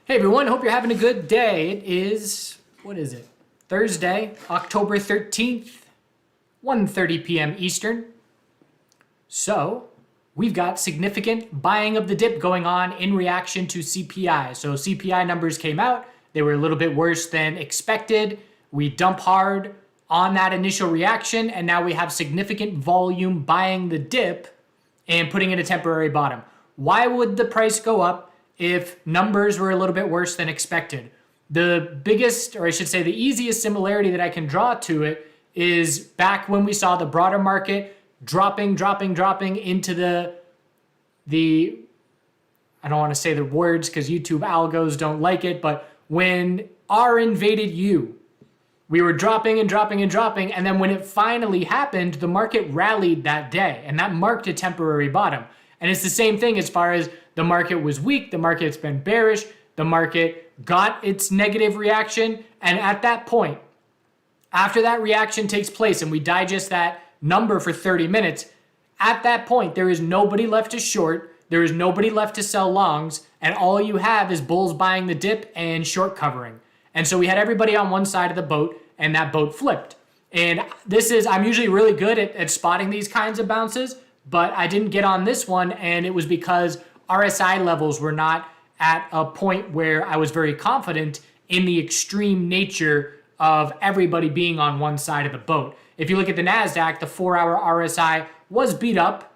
Hey everyone, hope you're having a good day. It is, what is it? Thursday, October 13th, 1:30 p.m. Eastern. So, we've got significant buying of the dip going on in reaction to CPI. So CPI numbers came out. They were a little bit worse than expected. We dump hard on that initial reaction, and now we have significant volume buying the dip and putting in a temporary bottom. Why would the price go up if numbers were a little bit worse than expected? The biggest, or I should say the easiest similarity that I can draw to it is back when we saw the broader market dropping into the I don't want to say the words because YouTube algos don't like it, but when R invaded U, we were dropping, and then when it finally happened, the market rallied that day, and that marked a temporary bottom. And it's the same thing as far as the market was weak, the market's been bearish, the market got its negative reaction, and at that point, after that reaction takes place and we digest that number for 30 minutes, at that point, there is nobody left to short, there is nobody left to sell longs, and all you have is bulls buying the dip and short covering. And so we had everybody on one side of the boat, and that boat flipped. And I'm usually really good at spotting these kinds of bounces, but I didn't get on this one, and it was because RSI levels were not at a point where I was very confident in the extreme nature of everybody being on one side of the boat. If you look at the NASDAQ, the 4-hour RSI was beat up,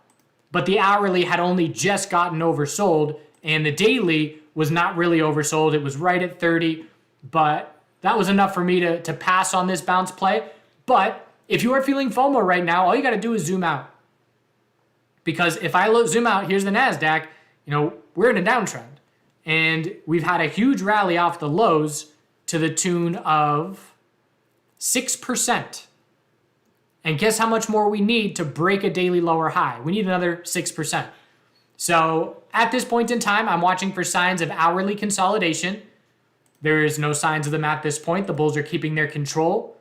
but the hourly had only just gotten oversold, and the daily was not really oversold. It was right at 30, but that was enough for me to pass on this bounce play. But if you are feeling FOMO right now, all you got to do is zoom out. Because if I zoom out, here's the NASDAQ, we're in a downtrend. And we've had a huge rally off the lows to the tune of 6%. And guess how much more we need to break a daily lower high? We need another 6%. So at this point in time, I'm watching for signs of hourly consolidation. There is no signs of them at this point. The bulls are keeping their control.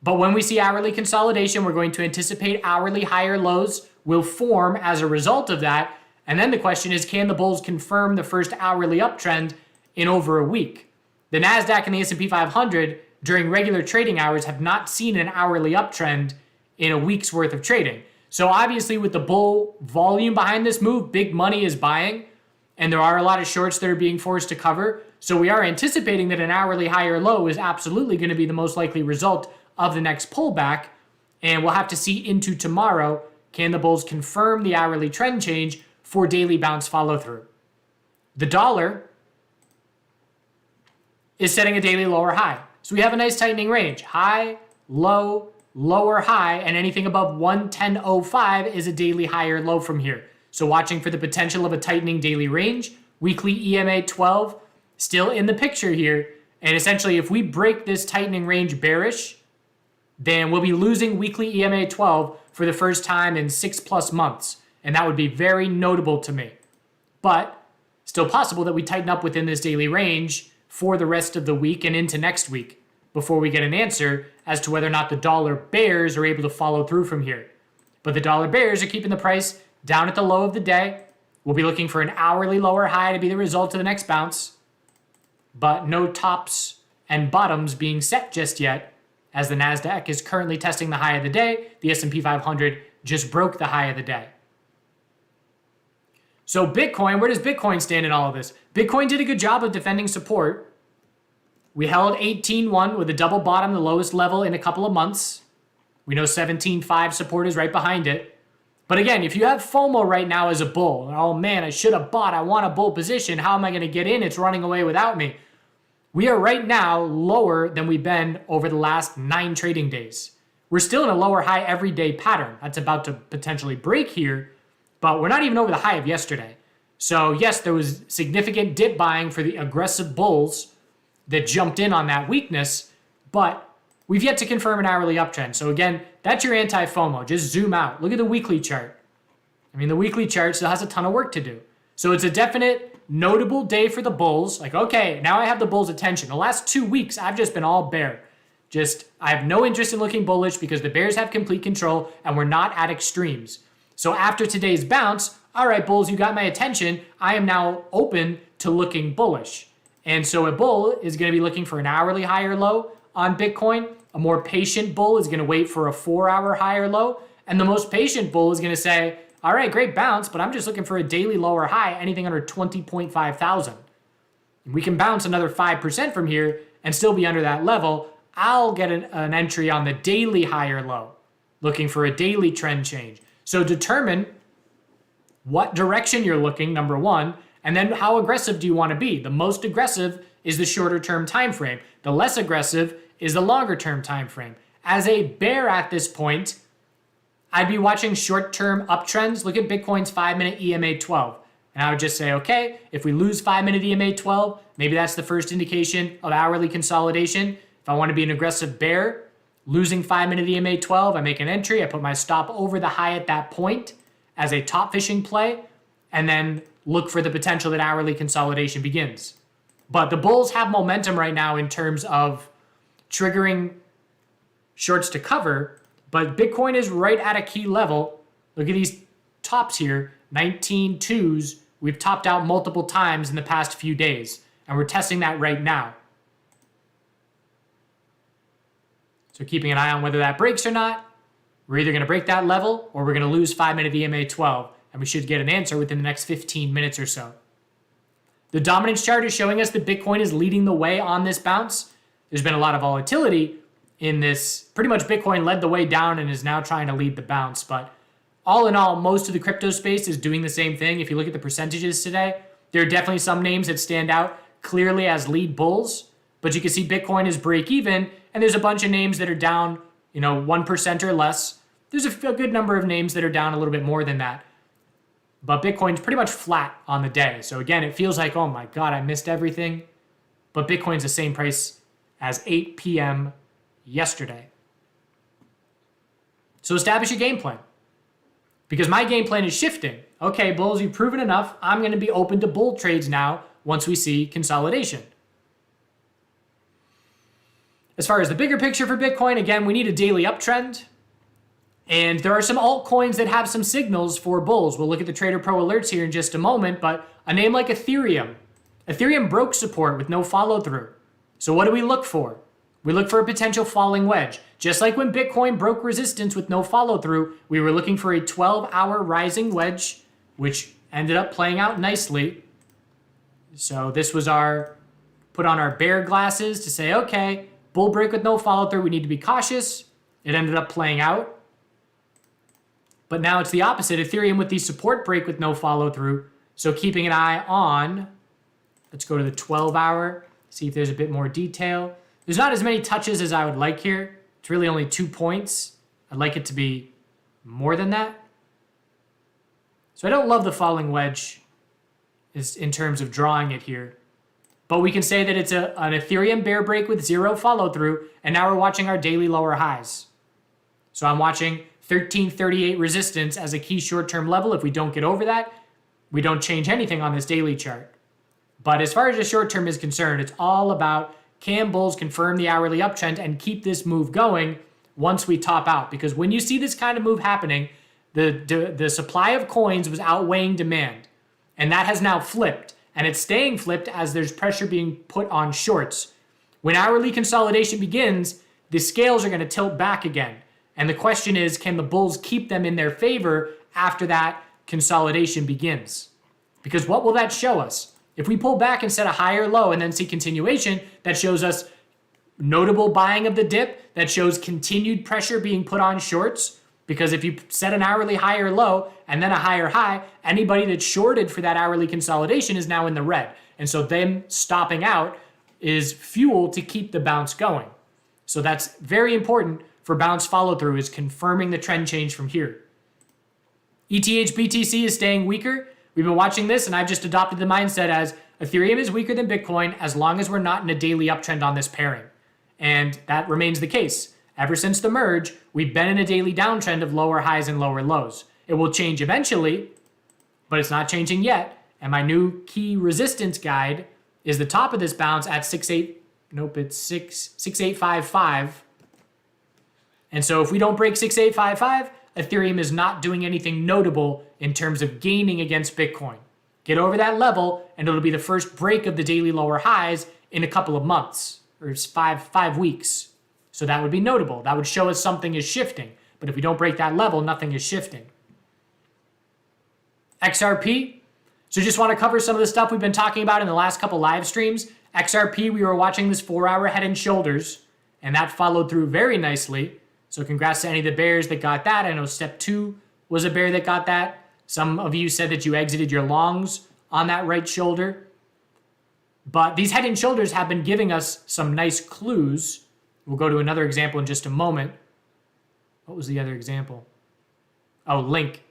But when we see hourly consolidation, we're going to anticipate hourly higher lows will form as a result of that. And then the question is, can the bulls confirm the first hourly uptrend in over a week? The NASDAQ and the S&P 500 during regular trading hours have not seen an hourly uptrend in a week's worth of trading. So obviously with the bull volume behind this move, big money is buying, and there are a lot of shorts that are being forced to cover. So we are anticipating that an hourly higher low is absolutely going to be the most likely result of the next pullback, and we'll have to see into tomorrow. Can the bulls confirm the hourly trend change for daily bounce follow through? The dollar is setting a daily lower high. So we have a nice tightening range. High, low, lower high, and anything above 110.05 is a daily higher low from here. So watching for the potential of a tightening daily range. Weekly EMA 12 still in the picture here. And essentially if we break this tightening range bearish, then we'll be losing weekly EMA 12 for the first time in 6+ months. And that would be very notable to me. But still possible that we tighten up within this daily range for the rest of the week and into next week before we get an answer as to whether or not the dollar bears are able to follow through from here. But the dollar bears are keeping the price down at the low of the day. We'll be looking for an hourly lower high to be the result of the next bounce. But no tops and bottoms being set just yet, as the NASDAQ is currently testing the high of the day. The S&P 500 just broke the high of the day. So Bitcoin, where does Bitcoin stand in all of this? Bitcoin did a good job of defending support. We held 18.1 with a double bottom, the lowest level in a couple of months. We know 17.5 support is right behind it. But again, if you have FOMO right now as a bull, oh man, I should have bought, I want a bull position, how am I going to get in? It's running away without me. We are right now lower than we've been over the last 9 trading days. We're still in a lower high everyday pattern. That's about to potentially break here, but we're not even over the high of yesterday. So yes, there was significant dip buying for the aggressive bulls that jumped in on that weakness, but we've yet to confirm an hourly uptrend. So again, that's your anti-FOMO. Just zoom out. Look at the weekly chart. I mean, the weekly chart still has a ton of work to do. So it's a definite notable day for the bulls. Like, okay, now I have the bulls' attention. The last 2 weeks, I've just been all bear. I have no interest in looking bullish because the bears have complete control and we're not at extremes. So after today's bounce, all right, bulls, you got my attention. I am now open to looking bullish. And so a bull is going to be looking for an hourly higher low on Bitcoin. A more patient bull is going to wait for a 4-hour higher low. And the most patient bull is going to say, all right, great bounce, but I'm just looking for a daily lower high, anything under 20.5 thousand. We can bounce another 5% from here and still be under that level. I'll get an entry on the daily higher low, looking for a daily trend change. So determine what direction you're looking, number one, and then how aggressive do you want to be? The most aggressive is the shorter term time frame. The less aggressive is the longer term time frame. As a bear at this point, I'd be watching short term uptrends. Look at Bitcoin's 5-minute EMA 12. And I would just say, okay, if we lose 5-minute EMA 12, maybe that's the first indication of hourly consolidation. If I want to be an aggressive bear, losing 5-minute EMA 12, I make an entry, I put my stop over the high at that point as a top fishing play, and then look for the potential that hourly consolidation begins. But the bulls have momentum right now in terms of triggering shorts to cover, but Bitcoin is right at a key level. Look at these tops here, 19.2s. We've topped out multiple times in the past few days, and we're testing that right now. So keeping an eye on whether that breaks or not. We're either going to break that level or we're going to lose 5-minute EMA 12, and we should get an answer within the next 15 minutes or so. The dominance chart is showing us that Bitcoin is leading the way on this bounce. There's been a lot of volatility in this. Pretty much Bitcoin led the way down and is now trying to lead the bounce. But all in all, most of the crypto space is doing the same thing. If you look at the percentages today, there are definitely some names that stand out clearly as lead bulls. But you can see Bitcoin is break even, and there's a bunch of names that are down, 1% or less. There's a good number of names that are down a little bit more than that. But Bitcoin's pretty much flat on the day. So again, it feels like, oh my God, I missed everything. But Bitcoin's the same price as 8 p.m. yesterday. So establish a game plan. Because my game plan is shifting. Okay, bulls, you've proven enough. I'm going to be open to bull trades now once we see consolidation. As far as the bigger picture for Bitcoin, again, we need a daily uptrend. And there are some altcoins that have some signals for bulls. We'll look at the Trader Pro alerts here in just a moment, but a name like Ethereum. Ethereum broke support with no follow through. So what do we look for? We look for a potential falling wedge. Just like when Bitcoin broke resistance with no follow through, we were looking for a 12-hour rising wedge, which ended up playing out nicely. So this was put on our bear glasses to say, okay, bull break with no follow through, we need to be cautious. It ended up playing out. But now it's the opposite. Ethereum with the support break with no follow through. So keeping an eye on, let's go to the 12-hour, see if there's a bit more detail. There's not as many touches as I would like here. It's really only 2 points. I'd like it to be more than that. So I don't love the falling wedge in terms of drawing it here. But we can say that it's an Ethereum bear break with 0 follow through, and now we're watching our daily lower highs. So I'm watching 1338 resistance as a key short-term level. If we don't get over that, we don't change anything on this daily chart. But as far as the short-term is concerned, it's all about can bulls confirm the hourly uptrend and keep this move going once we top out. Because when you see this kind of move happening, the supply of coins was outweighing demand. And that has now flipped. And it's staying flipped as there's pressure being put on shorts. When hourly consolidation begins, the scales are going to tilt back again. And the question is, can the bulls keep them in their favor after that consolidation begins? Because what will that show us? If we pull back and set a higher low and then see continuation, that shows us notable buying of the dip, that shows continued pressure being put on shorts. Because if you set an hourly higher low and then a higher high, anybody that shorted for that hourly consolidation is now in the red. And so them stopping out is fuel to keep the bounce going. So that's very important for bounce follow through, is confirming the trend change from here. ETH BTC is staying weaker. We've been watching this, and I've just adopted the mindset as Ethereum is weaker than Bitcoin as long as we're not in a daily uptrend on this pairing. And that remains the case. Ever since the merge, we've been in a daily downtrend of lower highs and lower lows. It will change eventually, but it's not changing yet. And my new key resistance guide is the top of this bounce at 6855. And so if we don't break 6855, Ethereum is not doing anything notable in terms of gaining against Bitcoin. Get over that level, and it'll be the first break of the daily lower highs in a couple of months, or five weeks. So that would be notable. That would show us something is shifting. But if we don't break that level, nothing is shifting. XRP. So just want to cover some of the stuff we've been talking about in the last couple live streams. XRP, we were watching this 4-hour head and shoulders, and that followed through very nicely. So congrats to any of the bears that got that. I know step 2 was a bear that got that. Some of you said that you exited your longs on that right shoulder. But these head and shoulders have been giving us some nice clues. We'll go to another example in just a moment. What was the other example? Oh, Link.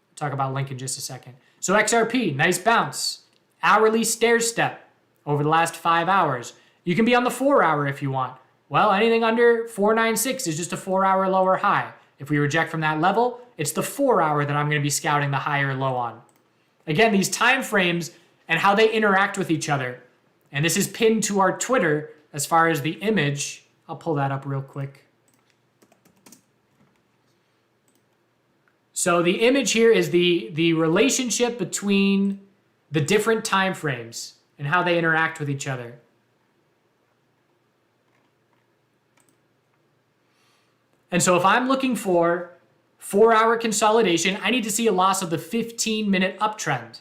We'll talk about Link in just a second. So XRP, nice bounce. Hourly stair step over the last 5 hours. You can be on the 4-hour if you want. Well, anything under 496 is just a 4-hour lower high. If we reject from that level, it's the 4-hour that I'm going to be scouting the high or low on. Again, these time frames and how they interact with each other. And this is pinned to our Twitter as far as the image. I'll pull that up real quick. So the image here is the relationship between the different time frames and how they interact with each other. And so if I'm looking for 4-hour consolidation, I need to see a loss of the 15-minute uptrend.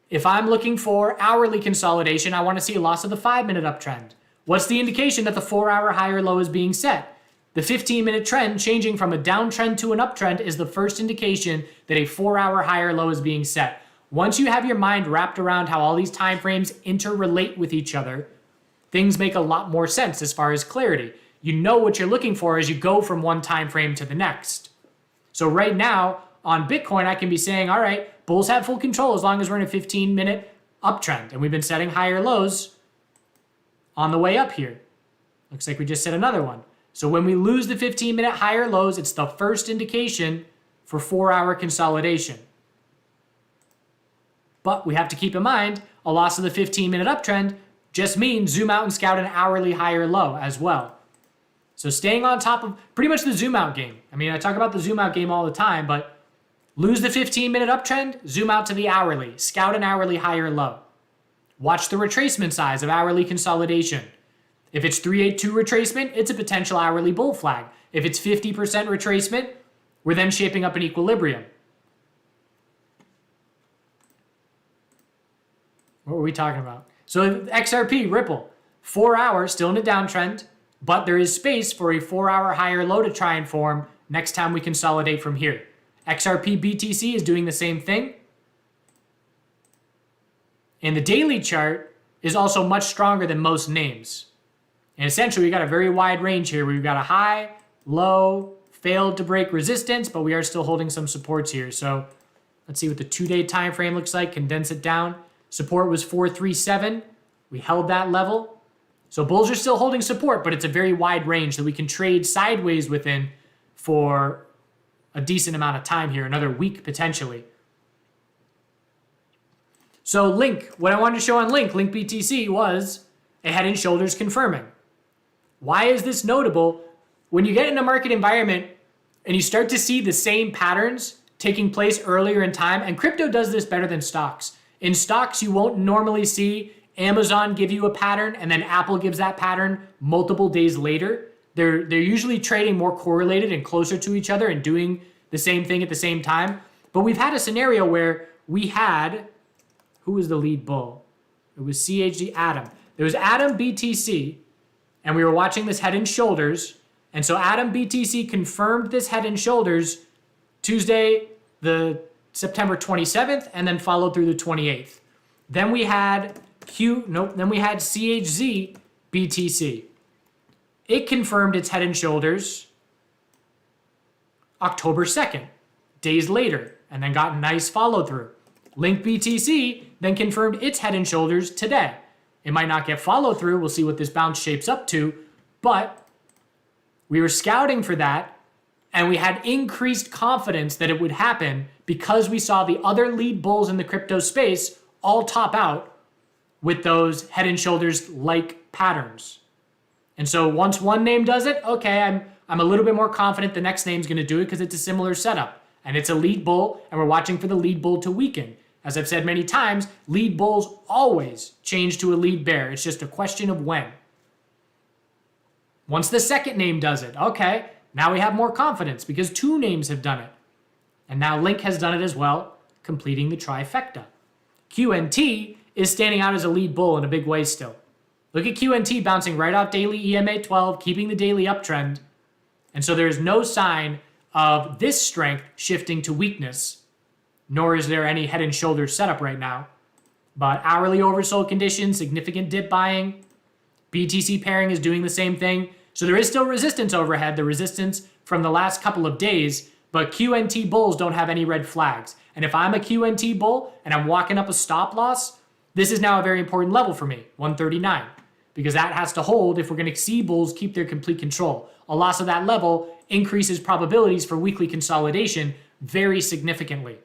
If I'm looking for hourly consolidation, I want to see a loss of the 5-minute uptrend. What's the indication that the 4-hour high or low is being set? The 15-minute trend changing from a downtrend to an uptrend is the first indication that a 4-hour high or low is being set. Once you have your mind wrapped around how all these time frames interrelate with each other, things make a lot more sense as far as clarity. You know what you're looking for as you go from one time frame to the next. So right now on Bitcoin, I can be saying, all right, bulls have full control as long as we're in a 15-minute uptrend. And we've been setting higher lows on the way up here. Looks like we just set another one. So when we lose the 15-minute higher lows, it's the first indication for 4-hour consolidation. But we have to keep in mind, a loss of the 15-minute uptrend just means zoom out and scout an hourly higher low as well. So staying on top of pretty much the zoom out game. I mean, I talk about the zoom out game all the time, but lose the 15-minute uptrend, zoom out to the hourly, scout an hourly higher low. Watch the retracement size of hourly consolidation. If it's 382 retracement, it's a potential hourly bull flag. If it's 50% retracement, we're then shaping up an equilibrium. What were we talking about? So XRP, Ripple, 4 hours, still in a downtrend, but there is space for a 4-hour higher low to try and form next time we consolidate from here. XRP BTC is doing the same thing. And the daily chart is also much stronger than most names. And essentially, we got a very wide range here. We've got a high, low, failed to break resistance, but we are still holding some supports here. So let's see what the 2-day time frame looks like. Condense it down. Support was 437. We held that level. So bulls are still holding support, but it's a very wide range that we can trade sideways within for a decent amount of time here, another week potentially. So Link, what I wanted to show on Link BTC, was a head and shoulders confirming. Why is this notable? When you get in a market environment and you start to see the same patterns taking place earlier in time, and crypto does this better than stocks. In stocks, you won't normally see Amazon give you a pattern and then Apple gives that pattern multiple days later. They're usually trading more correlated and closer to each other and doing the same thing at the same time. But we've had a scenario where we had, who was the lead bull? It was CHD Adam. There was Adam BTC, and we were watching this head and shoulders. And so Adam BTC confirmed this head and shoulders Tuesday, the September 27th, and then followed through the 28th. Then we had then we had CHZ BTC. It confirmed its head and shoulders October 2nd, days later, and then got nice follow through. Link BTC then confirmed its head and shoulders today. It might not get follow through. We'll see what this bounce shapes up to, but we were scouting for that, and we had increased confidence that it would happen because we saw the other lead bulls in the crypto space all top out with those head and shoulders like patterns. And so once one name does it, okay, I'm a little bit more confident the next name's going to do it because it's a similar setup. and it's a lead bull, and we're watching for the lead bull to weaken. As I've said many times, lead bulls always change to a lead bear. It's just a question of when. Once the second name does it, okay, now we have more confidence because 2 names have done it. And now Link has done it as well, completing the trifecta. QNT is standing out as a lead bull in a big way still. Look at QNT bouncing right off daily EMA 12, keeping the daily uptrend. And so there is no sign of this strength shifting to weakness, nor is there any head and shoulders setup right now. But hourly oversold conditions, significant dip buying, BTC pairing is doing the same thing. So there is still resistance overhead, the resistance from the last couple of days, but QNT bulls don't have any red flags. And if I'm a QNT bull and I'm walking up a stop loss, this is now a very important level for me, 139, because that has to hold if we're going to see bulls keep their complete control. A loss of that level increases probabilities for weekly consolidation very significantly.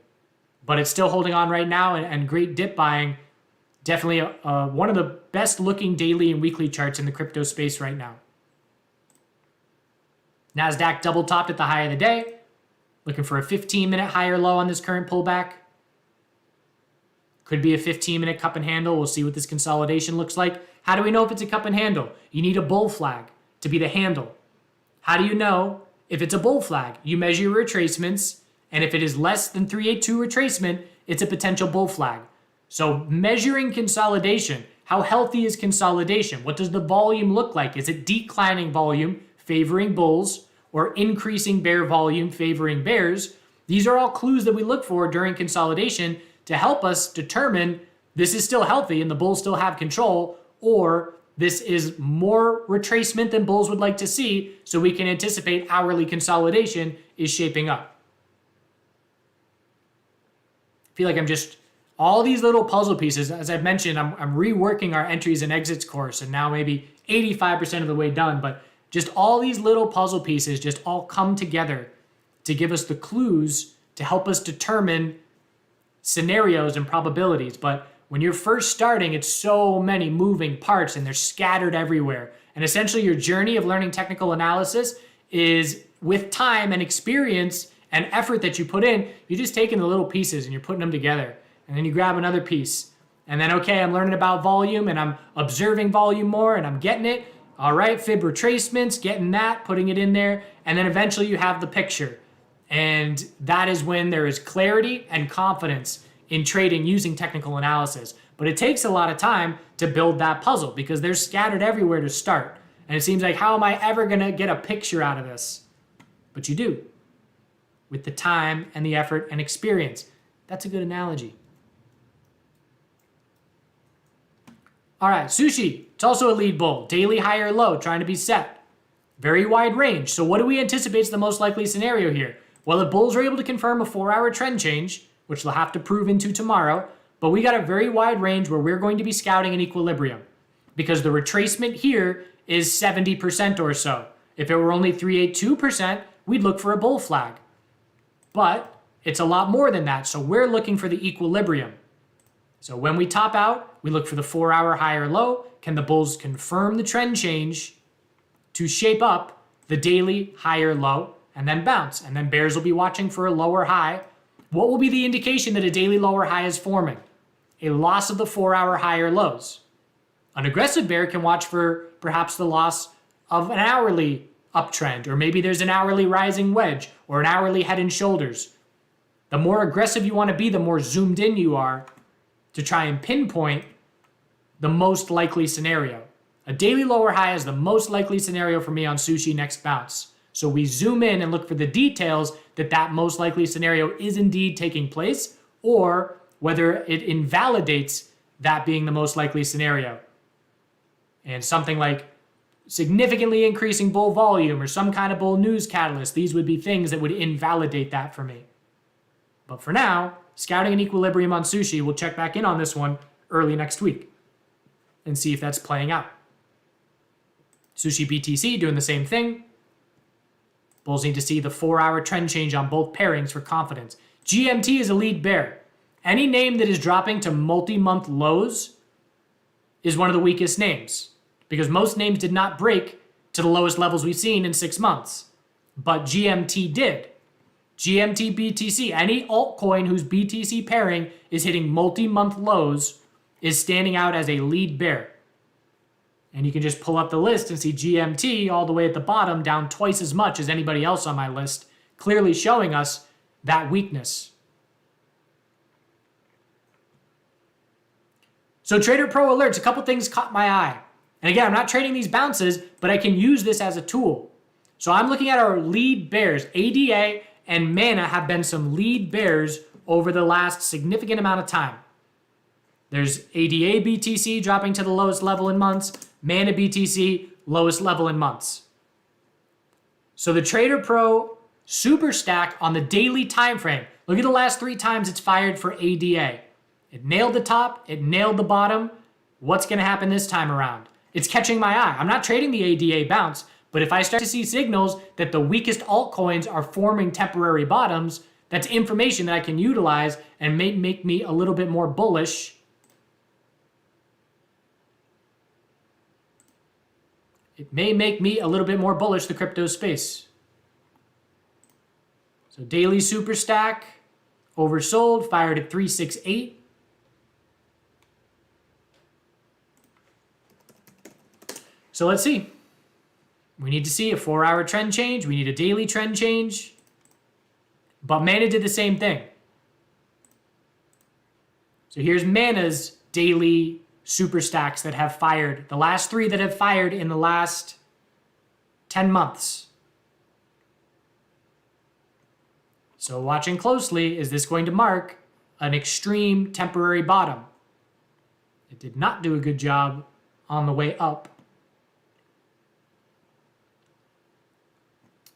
But it's still holding on right now, and great dip buying. Definitely one of the best looking daily and weekly charts in the crypto space right now. NASDAQ double topped at the high of the day. Looking for a 15-minute higher low on this current pullback. Could be a 15-minute cup and handle. We'll see what this consolidation looks like. How do we know if it's a cup and handle? You need a bull flag to be the handle. How do you know if it's a bull flag? You measure your retracements, and if it is less than 382 retracement, it's a potential bull flag. So measuring consolidation, how healthy is consolidation? What does the volume look like? Is it declining volume favoring bulls or increasing bear volume favoring bears? These are all clues that we look for during consolidation to help us determine this is still healthy and the bulls still have control, or this is more retracement than bulls would like to see, so we can anticipate hourly consolidation is shaping up. I feel like I'm just, all these little puzzle pieces, as I've mentioned, I'm reworking our entries and exits course, and now maybe 85% of the way done, but just all these little puzzle pieces just all come together to give us the clues to help us determine scenarios and probabilities. But when you're first starting, it's so many moving parts and they're scattered everywhere. And essentially your journey of learning technical analysis is, with time and experience and effort that you put in, you're just taking the little pieces and you're putting them together. And then you grab another piece. And then, okay, I'm learning about volume and I'm observing volume more and I'm getting it. All right, fib retracements, getting that, putting it in there. And then eventually you have the picture. And that is when there is clarity and confidence in trading using technical analysis. But it takes a lot of time to build that puzzle because they're scattered everywhere to start. And it seems like, how am I ever going to get a picture out of this? But you do, with the time and the effort and experience. That's a good analogy. All right, sushi. It's also a lead bull. Daily high or low, trying to be set. Very wide range. So what do we anticipate is the most likely scenario here? Well, if bulls are able to confirm a 4-hour trend change, which they'll have to prove into tomorrow, but we got a very wide range where we're going to be scouting an equilibrium because the retracement here is 70% or so. If it were only 382%, we'd look for a bull flag. But it's a lot more than that, so we're looking for the equilibrium. So when we top out, we look for the 4-hour high or low. Can the bulls confirm the trend change to shape up the daily high or low and then bounce? And then bears will be watching for a lower high. What will be the indication that a daily lower high is forming? A loss of the 4-hour high or lows. An aggressive bear can watch for perhaps the loss of an hourly uptrend, or maybe there's an hourly rising wedge or an hourly head and shoulders. The more aggressive you want to be, the more zoomed in you are to try and pinpoint the most likely scenario. A daily lower high is the most likely scenario for me on sushi next bounce. So we zoom in and look for the details that that most likely scenario is indeed taking place, or whether it invalidates that being the most likely scenario. And something like significantly increasing bull volume or some kind of bull news catalyst, these would be things that would invalidate that for me. But for now, scouting an equilibrium on sushi, we'll check back in on this one early next week and see if that's playing out. Sushi BTC doing the same thing. Bulls need to see the 4-hour trend change on both pairings for confidence. GMT is a lead bear. Any name that is dropping to multi-month lows is one of the weakest names because most names did not break to the lowest levels we've seen in 6 months. But GMT did. GMT BTC, any altcoin whose BTC pairing is hitting multi-month lows is standing out as a lead bear. And you can just pull up the list and see GMT all the way at the bottom, down twice as much as anybody else on my list, clearly showing us that weakness. So Trader Pro alerts, a couple things caught my eye. And again, I'm not trading these bounces, but I can use this as a tool. So I'm looking at our lead bears. ADA and Mana have been some lead bears over the last significant amount of time. There's ADA BTC dropping to the lowest level in months. Mana BTC, lowest level in months. So the Trader Pro super stack on the daily time frame. Look at the last 3 times it's fired for ADA. It nailed the top, it nailed the bottom. What's going to happen this time around? It's catching my eye. I'm not trading the ADA bounce, but if I start to see signals that the weakest altcoins are forming temporary bottoms, that's information that I can utilize and may make me a little bit more bullish. It may make me a little bit more bullish the crypto space. So daily super stack, oversold, fired at 368. So let's see. We need to see a 4-hour trend change. We need a daily trend change. But Mana did the same thing. So here's Mana's daily super stacks that have fired. The last 3 that have fired in the last 10 months. So watching closely, is this going to mark an extreme temporary bottom? It did not do a good job on the way up.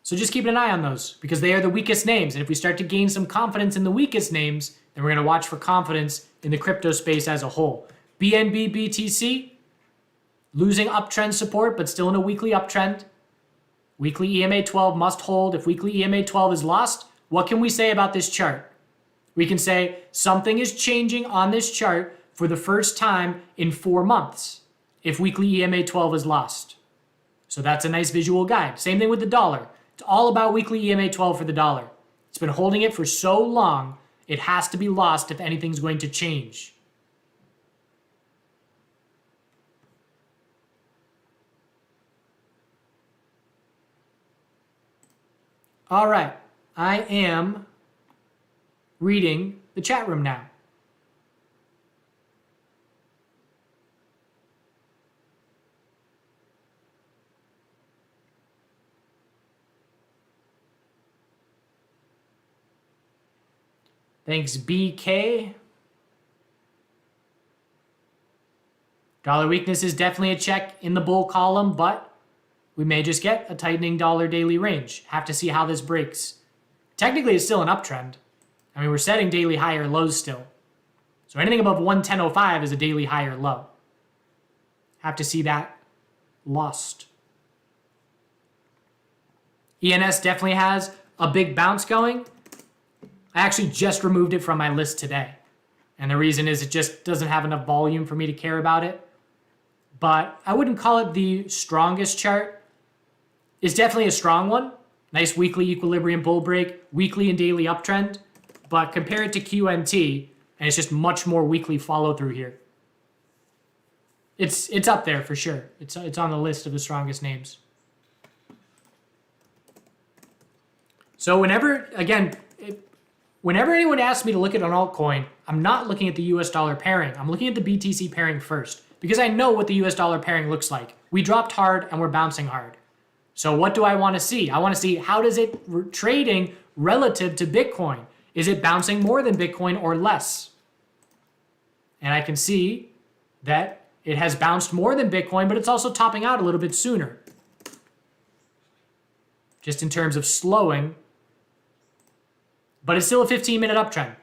So just keep an eye on those because they are the weakest names. And if we start to gain some confidence in the weakest names, then we're going to watch for confidence in the crypto space as a whole. BNB BTC, losing uptrend support, but still in a weekly uptrend. Weekly EMA 12 must hold. If weekly EMA 12 is lost, what can we say about this chart? We can say something is changing on this chart for the first time in 4 months if weekly EMA 12 is lost. So that's a nice visual guide. Same thing with the dollar. It's all about weekly EMA 12 for the dollar. It's been holding it for so long, it has to be lost if anything's going to change. All right, I am reading the chat room now. Thanks, BK. Dollar weakness is definitely a check in the bull column, but we may just get a tightening dollar daily range. Have to see how this breaks. Technically, it's still an uptrend. I mean, we're setting daily higher lows still. So anything above 110.05 is a daily higher low. Have to see that lost. ENS definitely has a big bounce going. I actually just removed it from my list today. And the reason is it just doesn't have enough volume for me to care about it. But I wouldn't call it the strongest chart. It's definitely a strong one. Nice weekly equilibrium bull break, weekly and daily uptrend. But compare it to QNT, and it's just much more weekly follow through here. It's up there for sure. It's on the list of the strongest names. So whenever anyone asks me to look at an altcoin, I'm not looking at the US dollar pairing. I'm looking at the BTC pairing first because I know what the US dollar pairing looks like. We dropped hard and we're bouncing hard. So what do I want to see? I want to see how does it trading relative to Bitcoin? Is it bouncing more than Bitcoin or less? And I can see that it has bounced more than Bitcoin, but it's also topping out a little bit sooner. Just in terms of slowing. But it's still a 15-minute uptrend.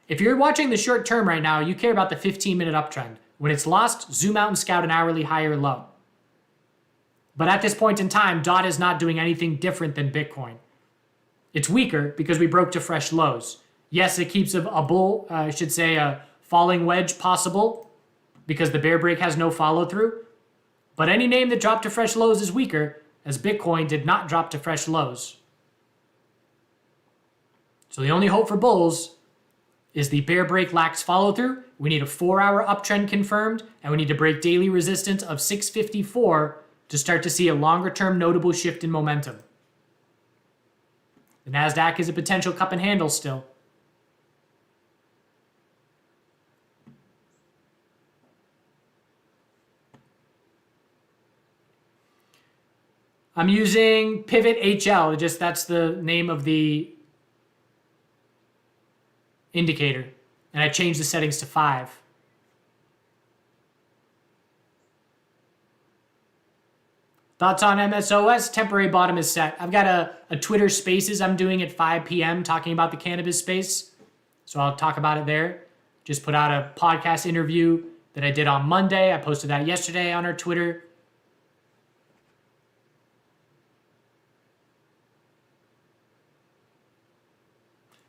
If you're watching the short term right now, you care about the 15-minute uptrend. When it's lost, zoom out and scout an hourly high or low. But at this point in time, DOT is not doing anything different than Bitcoin. It's weaker because we broke to fresh lows. Yes, it keeps a falling wedge possible because the bear break has no follow through. But any name that dropped to fresh lows is weaker as Bitcoin did not drop to fresh lows. So the only hope for bulls is the bear break lacks follow through. We need a 4-hour uptrend confirmed, and we need to break daily resistance of 654 to start to see a longer term notable shift in momentum. The NASDAQ is a potential cup and handle still. I'm using Pivot HL, just that's the name of the indicator. And I changed the settings to 5. Thoughts on MSOS? Temporary bottom is set. I've got a Twitter Spaces I'm doing at 5 p.m. talking about the cannabis space. So I'll talk about it there. Just put out a podcast interview that I did on Monday. I posted that yesterday on our Twitter.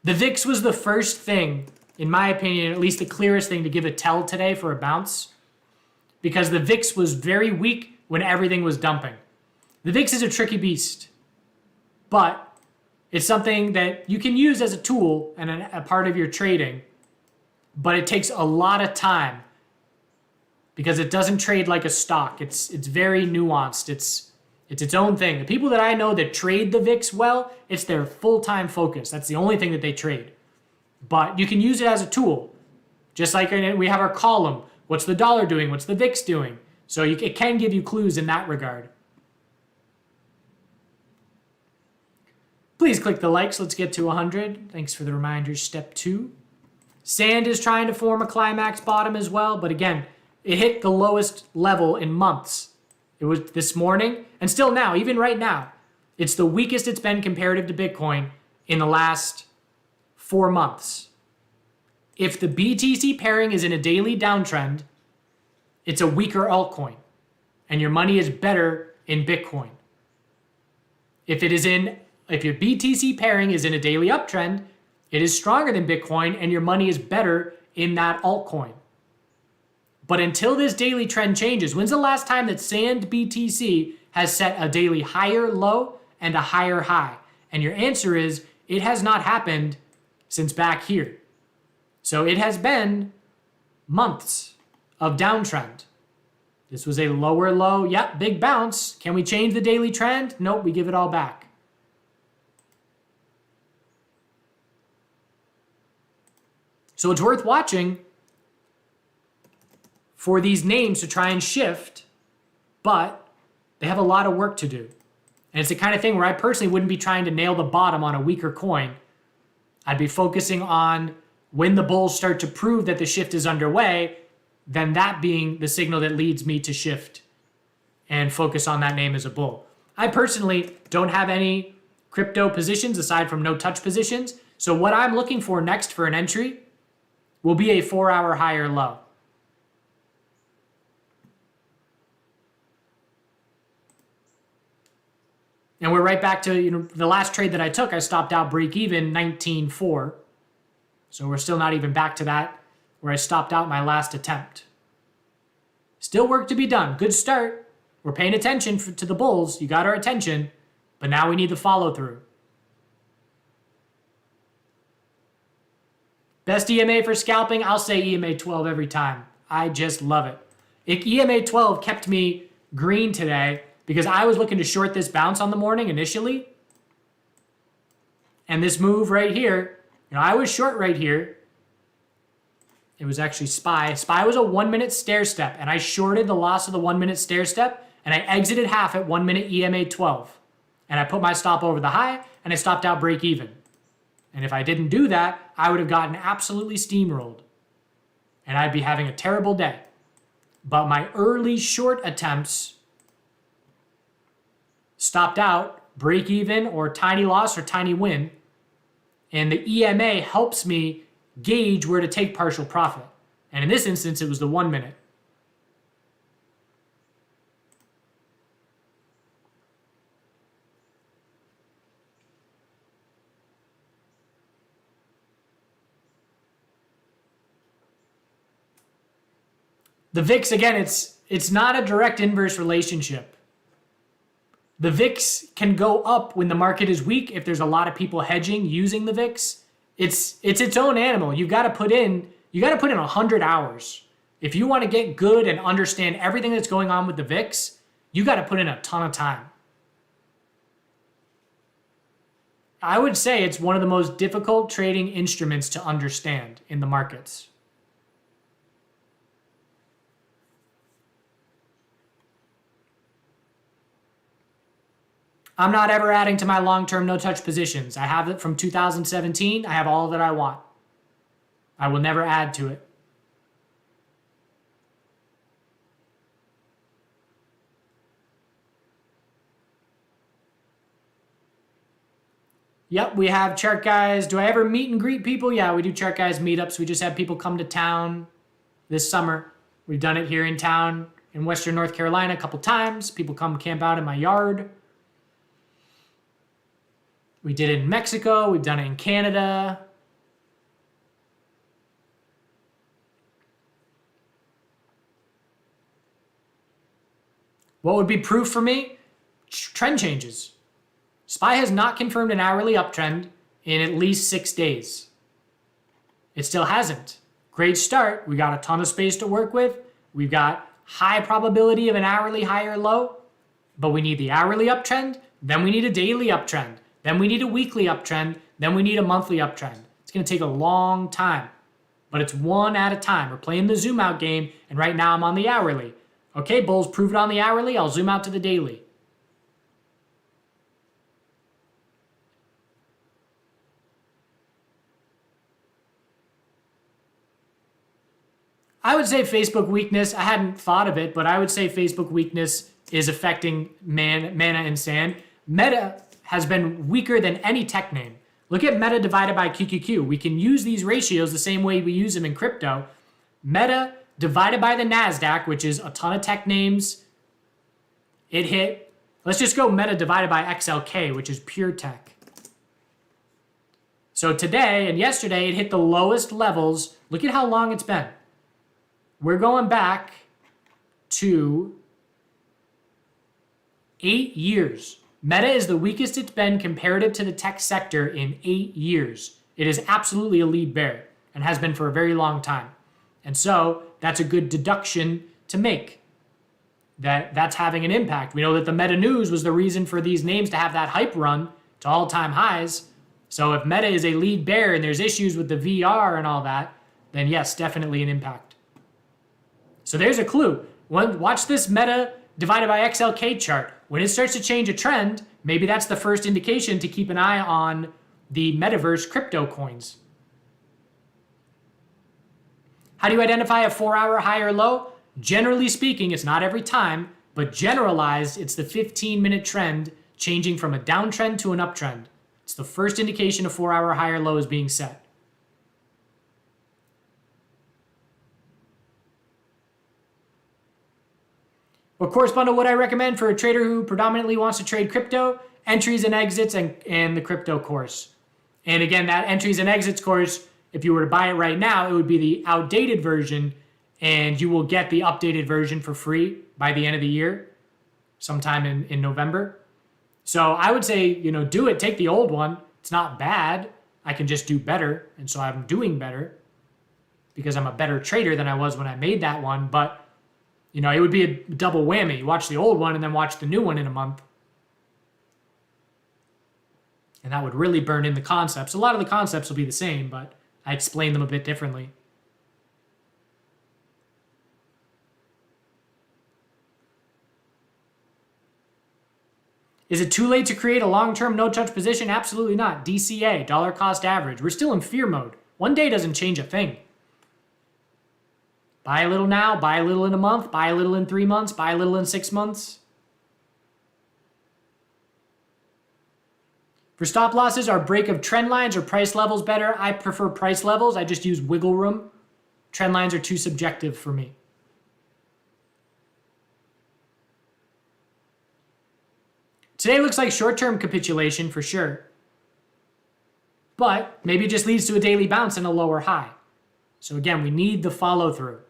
The VIX was the first thing, in my opinion, at least the clearest thing to give a tell today for a bounce, because the VIX was very weak when everything was dumping. The VIX is a tricky beast, but it's something that you can use as a tool and a part of your trading, but it takes a lot of time because it doesn't trade like a stock. It's very nuanced. It's its own thing. The people that I know that trade the VIX well, it's their full-time focus. That's the only thing that they trade. But you can use it as a tool. Just like we have our column. What's the dollar doing? What's the VIX doing? So it can give you clues in that regard. Please click the likes. Let's get to 100. Thanks for the reminder. Step 2. Sand is trying to form a climax bottom as well. But again, it hit the lowest level in months. It was this morning, and still now, even right now, it's the weakest it's been comparative to Bitcoin in the last 4 months. If the BTC pairing is in a daily downtrend, it's a weaker altcoin, and your money is better in Bitcoin. If your BTC pairing is in a daily uptrend, it is stronger than Bitcoin, and your money is better in that altcoin. But until this daily trend changes, when's the last time that Sand BTC has set a daily higher low and a higher high? And your answer is, it has not happened since back here. So it has been months of downtrend. This was a lower low. Yep, big bounce. Can we change the daily trend? Nope, we give it all back. So it's worth watching for these names to try and shift, but they have a lot of work to do. And it's the kind of thing where I personally wouldn't be trying to nail the bottom on a weaker coin. I'd be focusing on when the bulls start to prove that the shift is underway, then that being the signal that leads me to shift and focus on that name as a bull. I personally don't have any crypto positions aside from no touch positions. So what I'm looking for next for an entry will be a 4-hour higher low. And we're right back to, the last trade that I took, I stopped out break even 19.4. So we're still not even back to that where I stopped out my last attempt. Still work to be done. Good start. We're paying attention to the bulls. You got our attention, but now we need the follow through. Best EMA for scalping? I'll say EMA 12 every time. I just love it. EMA 12 kept me green today because I was looking to short this bounce on the morning initially. And this move right here, I was short right here. It was actually SPY. SPY was a 1-minute stair step, and I shorted the loss of the 1-minute stair step, and I exited half at 1-minute EMA 12. And I put my stop over the high, and I stopped out break even. And if I didn't do that, I would have gotten absolutely steamrolled. And I'd be having a terrible day. But my early short attempts stopped out, break even, or tiny loss, or tiny win. And the EMA helps me gauge where to take partial profit. And in this instance, it was the 1 minute. The VIX, again, it's not a direct inverse relationship. The VIX can go up when the market is weak if there's a lot of people hedging using the VIX. It's its own animal. You got to put in 100 hours. If you want to get good and understand everything that's going on with the VIX, you got to put in a ton of time. I would say it's one of the most difficult trading instruments to understand in the markets. I'm not ever adding to my long-term no-touch positions. I have it from 2017. I have all that I want. I will never add to it. Yep, we have chart guys. Do I ever meet and greet people? Yeah, we do chart guys meetups. We just have people come to town this summer. We've done it here in town in Western North Carolina a couple times. People come camp out in my yard. We did it in Mexico. We've done it in Canada. What would be proof for me? Trend changes. SPY has not confirmed an hourly uptrend in at least 6 days. It still hasn't. Great start. We got a ton of space to work with. We've got high probability of an hourly high or low, but we need the hourly uptrend. Then we need a daily uptrend. Then we need a weekly uptrend. Then we need a monthly uptrend. It's going to take a long time, but it's one at a time. We're playing the zoom out game, and right now I'm on the hourly. Okay, bulls, prove it on the hourly. I'll zoom out to the daily. I would say Facebook weakness. I hadn't thought of it, but I would say Facebook weakness is affecting Mana and Sand. Meta has been weaker than any tech name. Look at Meta divided by QQQ. We can use these ratios the same way we use them in crypto. Meta divided by the NASDAQ, which is a ton of tech names. It hit, let's just go Meta divided by XLK, which is pure tech. So today and yesterday, it hit the lowest levels. Look at how long it's been. We're going back to 8 years. Meta is the weakest it's been comparative to the tech sector in 8 years. It is absolutely a lead bear and has been for a very long time. And so that's a good deduction to make, that that's having an impact. We know that the Meta news was the reason for these names to have that hype run to all-time highs. So if Meta is a lead bear and there's issues with the VR and all that, then yes, definitely an impact. So there's a clue. Watch this Meta divided by XLK chart. When it starts to change a trend, maybe that's the first indication to keep an eye on the metaverse crypto coins. How do you identify a 4-hour high or low? Generally speaking, it's not every time, but generalized, it's the 15-minute trend changing from a downtrend to an uptrend. It's the first indication a 4-hour high or low is being set. What correspond to what I recommend for a trader who predominantly wants to trade crypto? Entries and exits and the crypto course. And again, that entries and exits course, if you were to buy it right now, it would be the outdated version, and you will get the updated version for free by the end of the year, sometime in November. So I would say, do it. Take the old one. It's not bad. I can just do better, and so I'm doing better because I'm a better trader than I was when I made that one. But it would be a double whammy. You watch the old one and then watch the new one in a month. And that would really burn in the concepts. A lot of the concepts will be the same, but I explain them a bit differently. Is it too late to create a long-term no-touch position? Absolutely not. DCA, dollar cost average. We're still in fear mode. One day doesn't change a thing. Buy a little now, buy a little in a month, buy a little in 3 months, buy a little in 6 months. For stop losses, are break of trend lines or price levels better? I prefer price levels. I just use wiggle room. Trend lines are too subjective for me. Today looks like short-term capitulation for sure. But maybe it just leads to a daily bounce and a lower high. So again, we need the follow-through.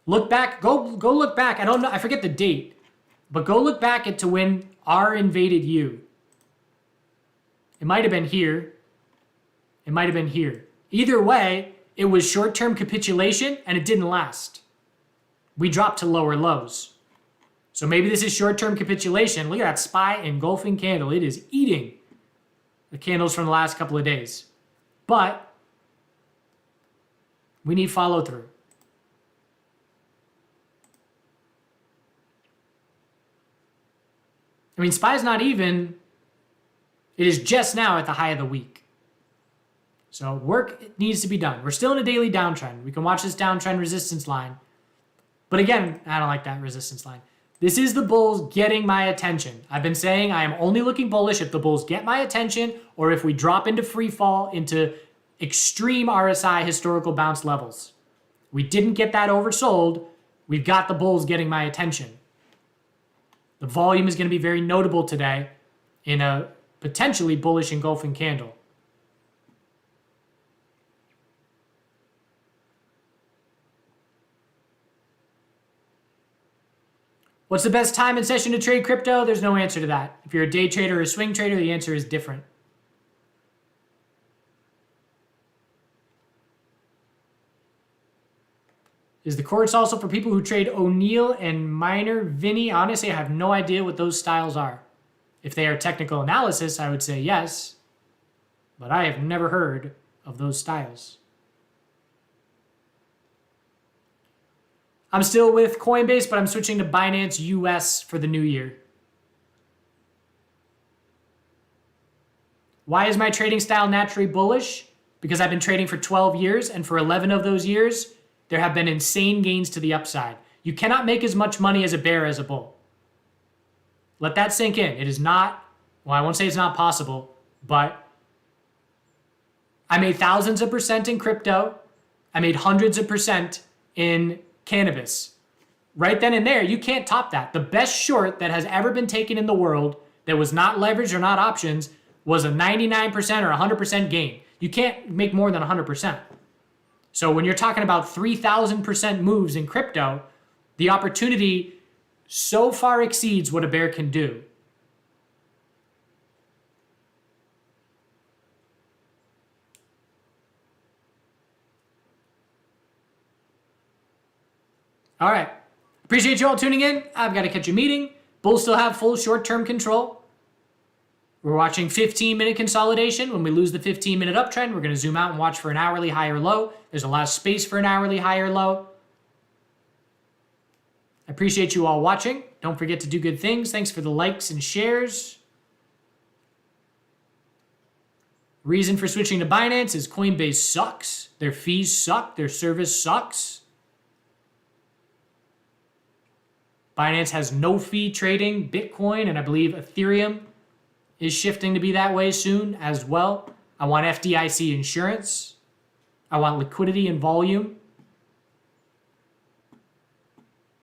Look back, go look back. I don't know, I forget the date, but go look back to when R invaded U. It might have been here. It might have been here. Either way, it was short-term capitulation and it didn't last. We dropped to lower lows. So maybe this is short-term capitulation. Look at that SPY engulfing candle. It is eating the candles from the last couple of days. But we need follow-through. I mean, SPY is not even. It is just now at the high of the week. So work needs to be done. We're still in a daily downtrend. We can watch this downtrend resistance line. But again, I don't like that resistance line. This is the bulls getting my attention. I've been saying I am only looking bullish if the bulls get my attention or if we drop into free fall into extreme RSI historical bounce levels. We didn't get that oversold. We've got the bulls getting my attention. The volume is going to be very notable today in a potentially bullish engulfing candle. What's the best time and session to trade crypto? There's no answer to that. If you're a day trader or a swing trader, the answer is different. Is the course also for people who trade O'Neill and Minor Vinny? Honestly, I have no idea what those styles are. If they are technical analysis, I would say yes. But I have never heard of those styles. I'm still with Coinbase, but I'm switching to Binance US for the new year. Why is my trading style naturally bullish? Because I've been trading for 12 years, and for 11 of those years, there have been insane gains to the upside. You cannot make as much money as a bear as a bull. Let that sink in. It is not, well, I won't say it's not possible, but I made thousands of percent in crypto. I made hundreds of percent in cannabis. Right then and there, you can't top that. The best short that has ever been taken in the world that was not leveraged or not options was a 99% or 100% gain. You can't make more than 100%. So when you're talking about 3,000% moves in crypto, the opportunity so far exceeds what a bear can do. All right. Appreciate you all tuning in. I've got to catch a meeting. Bulls still have full short-term control. We're watching 15-minute consolidation. When we lose the 15-minute uptrend, we're going to zoom out and watch for an hourly high or low. There's a lot of space for an hourly high or low. I appreciate you all watching. Don't forget to do good things. Thanks for the likes and shares. Reason for switching to Binance is Coinbase sucks. Their fees suck. Their service sucks. Binance has no fee trading Bitcoin, and I believe Ethereum is shifting to be that way soon as well. I want FDIC insurance. I want liquidity and volume.